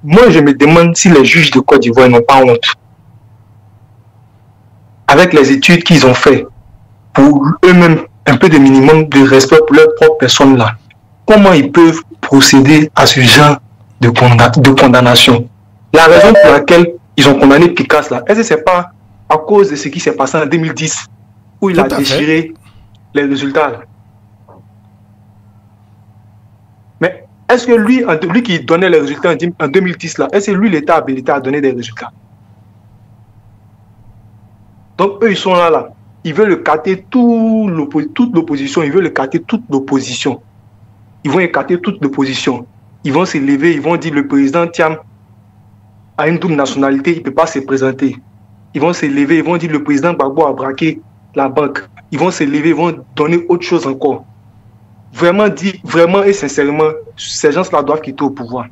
moi, je me demande si les juges de Côte d'Ivoire n'ont pas honte. Avec les études qu'ils ont faites, pour eux-mêmes, un peu de minimum de respect pour leur propre personne là. Comment ils peuvent procéder à ce genre de condamnation? La raison pour laquelle ils ont condamné Picasso là, est-ce que c'est pas à cause de ce qui s'est passé en 2010 où il a déchiré les résultats là? Mais est-ce que lui qui donnait les résultats en 2010 là, est-ce que lui l'État habilité à donner des résultats? Donc eux ils sont là. Ils veulent écarter toute l'opposition, ils veulent écarter toute l'opposition. Ils vont écarter toute l'opposition. Ils vont se lever, ils vont dire le président Thiam a une double nationalité, il ne peut pas se présenter. Ils vont se lever, ils vont dire le président Gbagbo a braqué la banque. Ils vont se lever, ils vont donner autre chose encore. Vraiment et sincèrement, ces gens-là doivent quitter au pouvoir.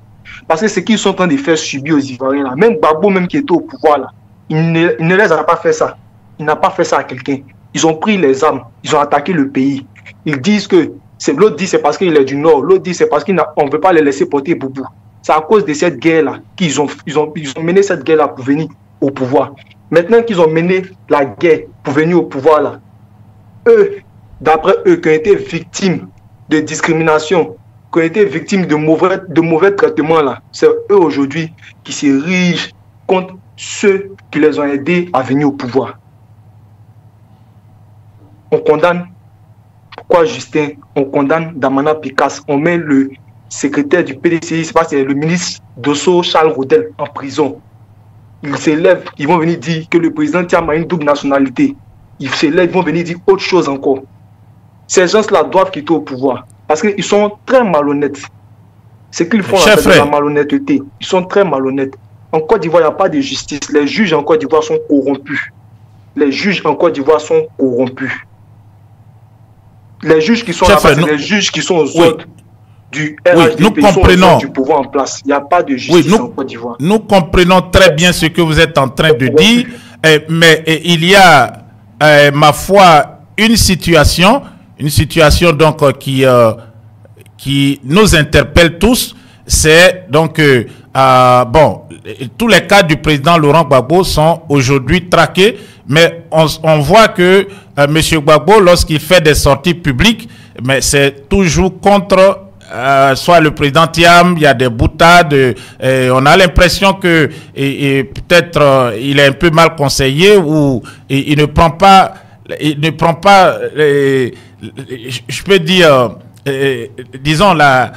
Parce que ce qu'ils sont en train de faire subir aux Ivoiriens, là, même Gbagbo même qui était au pouvoir, là, il ne les a pas fait ça. Il n'a pas fait ça à quelqu'un. Ils ont pris les armes, ils ont attaqué le pays. Ils disent que l'autre dit c'est parce qu'il est du Nord, l'autre dit c'est parce qu'on ne veut pas les laisser porter boubou. C'est à cause de cette guerre-là qu'ils ont mené cette guerre-là pour venir au pouvoir. Maintenant qu'ils ont mené la guerre pour venir au pouvoir, là, eux, d'après eux, qui ont été victimes de discrimination, qui ont été victimes de mauvais traitements, là, c'est eux aujourd'hui qui se rigent contre ceux qui les ont aidés à venir au pouvoir. On condamne, pourquoi Justin, on condamne Damana Picasso, on met le secrétaire du PDCI, c'est le ministre Dosso Charles Rodel en prison. Ils s'élèvent, ils vont venir dire que le président Thiam a une double nationalité. Ils s'élèvent, ils vont venir dire autre chose encore. Ces gens-là doivent quitter au pouvoir parce qu'ils sont très malhonnêtes. Ce qu'ils font, c'est de la malhonnêteté. Ils sont très malhonnêtes. En Côte d'Ivoire, il n'y a pas de justice. Les juges en Côte d'Ivoire sont corrompus. Les juges en Côte d'Ivoire sont corrompus. Les juges qui sont là, c'est les juges qui sont aux ordres du RHDP, nous comprenons du pouvoir en place. Il n'y a pas de justice en Côte d'Ivoire. Nous comprenons très bien ce que vous êtes en train de dire, mais il y a, ma foi, une situation donc qui nous interpelle tous. C'est donc bon, tous les cas du président Laurent Gbagbo sont aujourd'hui traqués, mais on voit que M. Gbagbo, lorsqu'il fait des sorties publiques, mais c'est toujours contre soit le président Thiam. Il y a des boutades, on a l'impression que peut-être il est un peu mal conseillé ou il ne prend pas je peux dire disons la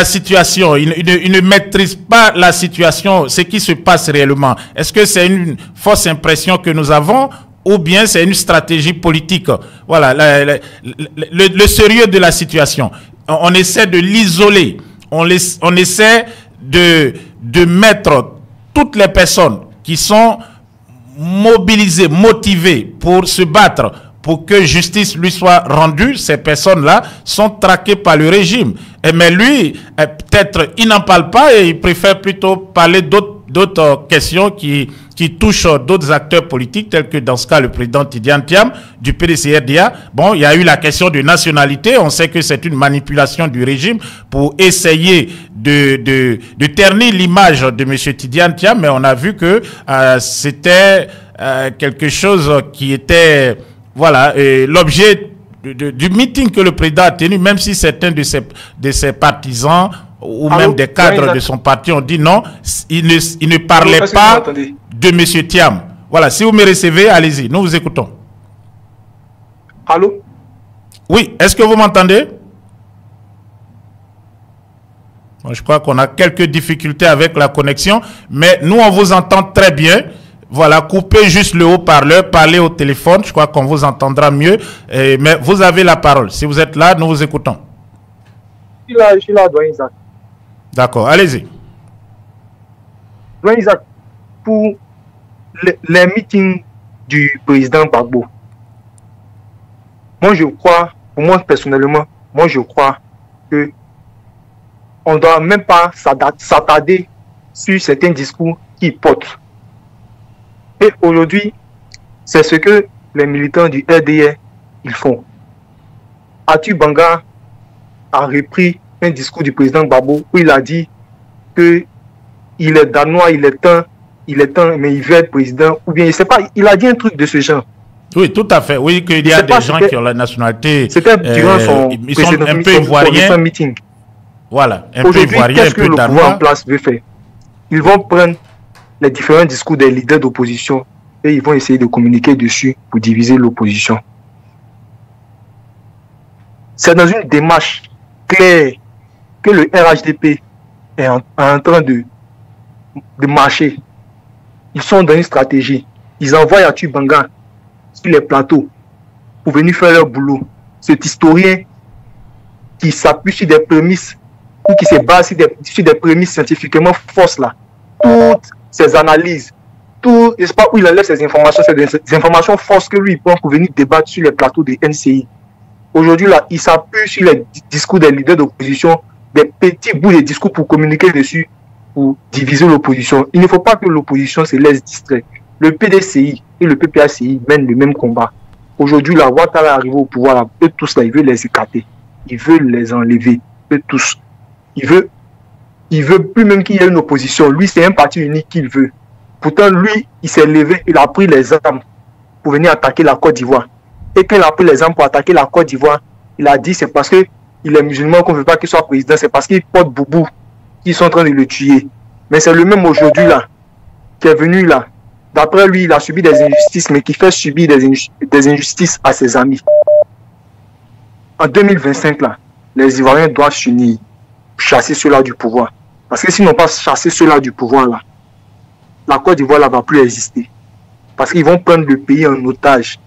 situation, il ne maîtrise pas la situation, ce qui se passe réellement. Est-ce que c'est une fausse impression que nous avons ou bien c'est une stratégie politique? Voilà, le sérieux de la situation. On essaie de l'isoler, on essaie de mettre toutes les personnes qui sont mobilisées, motivées pour se battre, pour que justice lui soit rendue. Ces personnes-là sont traquées par le régime. Mais lui, peut-être, il n'en parle pas et il préfère plutôt parler d'autres questions qui touchent d'autres acteurs politiques, tels que dans ce cas le président Tidiane Thiam du PDCRDA. Bon, il y a eu la question de nationalité. On sait que c'est une manipulation du régime pour essayer de ternir l'image de M. Tidiane Thiam, mais on a vu que c'était quelque chose qui était... Voilà, l'objet du meeting que le président a tenu, même si certains de ses partisans ou même des cadres de son parti ont dit non, il ne parlait pas de M. Thiam. Voilà, si vous me recevez, allez-y, nous vous écoutons. Allô? Oui, est-ce que vous m'entendez? Bon, je crois qu'on a quelques difficultés avec la connexion, mais nous, on vous entend très bien. Voilà, coupez juste le haut-parleur, parlez au téléphone, je crois qu'on vous entendra mieux. Mais vous avez la parole. Si vous êtes là, nous vous écoutons. Je suis là, doyen Isaac. D'accord, allez-y. Doyen Isaac, pour les meetings du président Gbagbo, moi je crois, pour moi personnellement, moi je crois que on ne doit même pas s'attarder sur certains discours qui portent. Et aujourd'hui, c'est ce que les militants du RDR ils font. Atu Banga a repris un discours du président Gbagbo où il a dit qu'il il est danois, il est un, mais il veut être président, ou bien, je sais pas, il a dit un truc de ce genre. Oui, tout à fait. Oui, qu'il y a des gens qui ont la nationalité. C'était durant son ils sont un peu ivoiriens. Meeting. Voilà, un peu ivoirien, qu'est-ce que le pouvoir en place veut faire? Ils vont prendre les différents discours des leaders d'opposition et ils vont essayer de communiquer dessus pour diviser l'opposition. C'est dans une démarche claire que le RHDP est en train de marcher. Ils sont dans une stratégie. Ils envoient Yatou Banga sur les plateaux pour venir faire leur boulot. Cet historien qui s'appuie sur des prémices ou qui se base sur des prémices scientifiquement fausses là. Toutes ces analyses, tout, je ne sais pas où il enlève ces informations, c'est des informations fausses que lui il prend pour venir débattre sur les plateaux de NCI. Aujourd'hui là, il s'appuie sur les discours des leaders d'opposition, des petits bouts de discours pour communiquer dessus, pour diviser l'opposition. Il ne faut pas que l'opposition se laisse distraire. Le PDCI et le PPACI mènent le même combat. Aujourd'hui là, Ouattara arrive au pouvoir là, eux tous là, ils veulent les écarter, ils veulent les enlever, eux tous. Il veut plus même qu'il y ait une opposition. Lui, c'est un parti unique qu'il veut. Pourtant, lui, il s'est levé, il a pris les armes pour venir attaquer la Côte d'Ivoire. Et quand il a pris les armes pour attaquer la Côte d'Ivoire, il a dit c'est parce qu'il est musulman qu'on ne veut pas qu'il soit président, c'est parce qu'il porte boubou qu'ils sont en train de le tuer. Mais c'est le même aujourd'hui là, qui est venu là. D'après lui, il a subi des injustices, mais qui fait subir des injustices à ses amis. En 2025 là, les Ivoiriens doivent s'unir, chasser ceux-là du pouvoir. Parce que s'ils n'ont pas chassé ceux-là du pouvoir là, la Côte d'Ivoire là va plus exister. Parce qu'ils vont prendre le pays en otage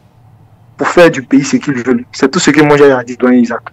pour faire du pays ce qu'ils veulent. C'est tout ce que moi j'ai à dire, doyen Isaac.